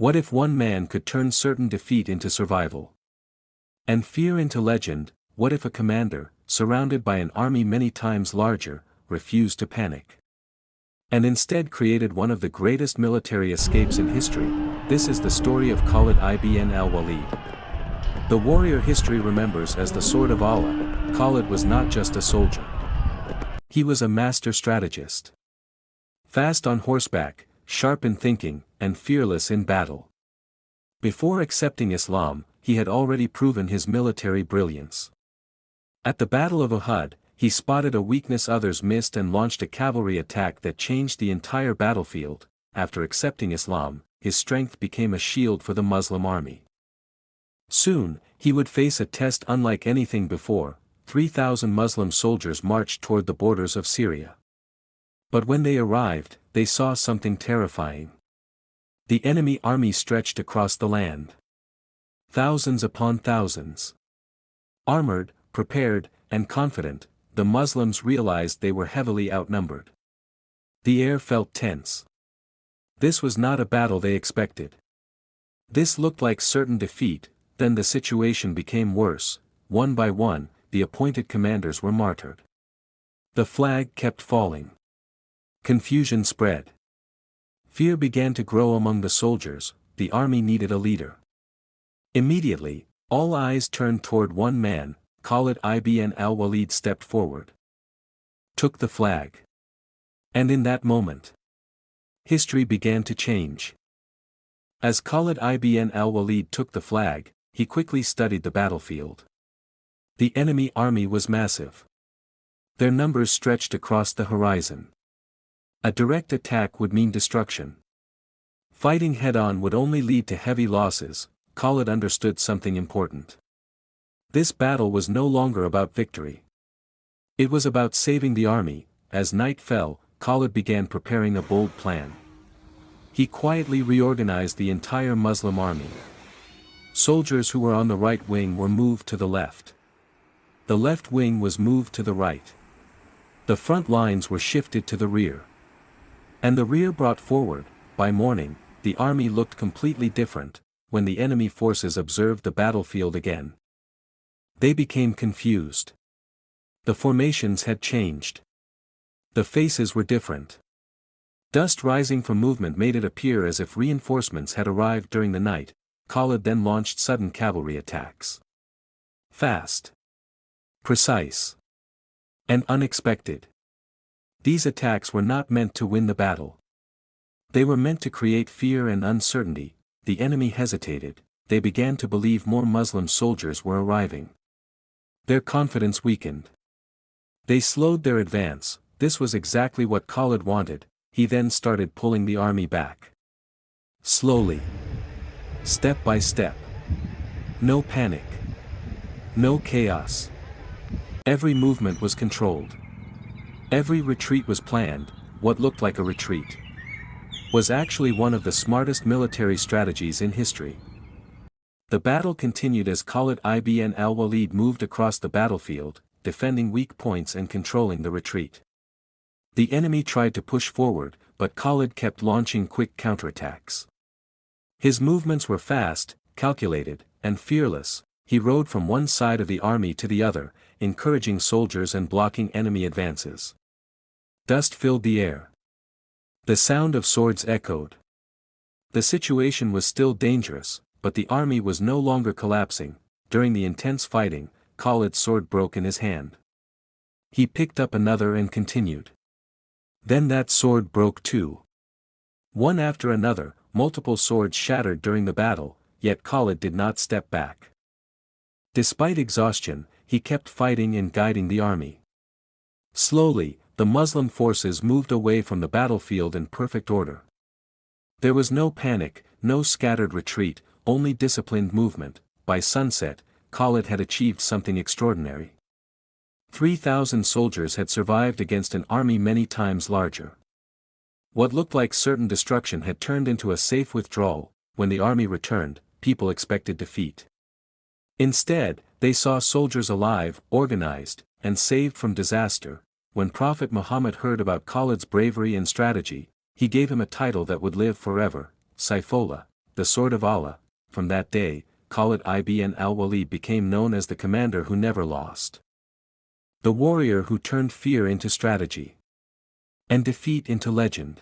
What if one man could turn certain defeat into survival? And fear into legend? What if a commander, surrounded by an army many times larger, refused to panic? And instead created one of the greatest military escapes in history? This is the story of Khalid ibn Al-Walid. The warrior history remembers as the Sword of Allah. Khalid was not just a soldier. He was a master strategist. Fast on horseback, sharp in thinking, and fearless in battle. Before accepting Islam, he had already proven his military brilliance. At the Battle of Uhud, he spotted a weakness others missed and launched a cavalry attack that changed the entire battlefield. After accepting Islam, his strength became a shield for the Muslim army. Soon, he would face a test unlike anything before. 3,000 Muslim soldiers marched toward the borders of Syria. But when they arrived, they saw something terrifying. The enemy army stretched across the land. Thousands upon thousands. Armored, prepared, and confident, the Muslims realized they were heavily outnumbered. The air felt tense. This was not a battle they expected. This looked like certain defeat. Then the situation became worse. One by one, the appointed commanders were martyred. The flag kept falling. Confusion spread. Fear began to grow among the soldiers. The army needed a leader. Immediately, all eyes turned toward one man. Khalid ibn Al-Walid stepped forward. Took the flag. And in that moment, history began to change. As Khalid ibn Al-Walid took the flag, he quickly studied the battlefield. The enemy army was massive. Their numbers stretched across the horizon. A direct attack would mean destruction. Fighting head-on would only lead to heavy losses. Khalid understood something important. This battle was no longer about victory. It was about saving the army. As night fell, Khalid began preparing a bold plan. He quietly reorganized the entire Muslim army. Soldiers who were on the right wing were moved to the left. The left wing was moved to the right. The front lines were shifted to the rear. And the rear brought forward. By morning, the army looked completely different. When the enemy forces observed the battlefield again, they became confused. The formations had changed. The faces were different. Dust rising from movement made it appear as if reinforcements had arrived during the night. Khalid then launched sudden cavalry attacks. Fast, precise, and unexpected. These attacks were not meant to win the battle. They were meant to create fear and uncertainty. The enemy hesitated. They began to believe more Muslim soldiers were arriving. Their confidence weakened. They slowed their advance. This was exactly what Khalid wanted. He then started pulling the army back. Slowly. Step by step. No panic. No chaos. Every movement was controlled. Every retreat was planned. What looked like a retreat was actually one of the smartest military strategies in history. The battle continued as Khalid ibn Al-Walid moved across the battlefield, defending weak points and controlling the retreat. The enemy tried to push forward, but Khalid kept launching quick counterattacks. His movements were fast, calculated, and fearless. He rode from one side of the army to the other, encouraging soldiers and blocking enemy advances. Dust filled the air. The sound of swords echoed. The situation was still dangerous, but the army was no longer collapsing. During the intense fighting, Khalid's sword broke in his hand. He picked up another and continued. Then that sword broke too. One after another, multiple swords shattered during the battle, yet Khalid did not step back. Despite exhaustion, he kept fighting and guiding the army. Slowly, the Muslim forces moved away from the battlefield in perfect order. There was no panic, no scattered retreat, only disciplined movement. By sunset, Khalid had achieved something extraordinary. 3,000 soldiers had survived against an army many times larger. What looked like certain destruction had turned into a safe withdrawal. When the army returned, people expected defeat. Instead, they saw soldiers alive, organized, and saved from disaster. When Prophet Muhammad heard about Khalid's bravery and strategy, he gave him a title that would live forever, Saifullah, the sword of Allah. From that day, Khalid ibn Al-Walid became known as the commander who never lost. The warrior who turned fear into strategy and defeat into legend.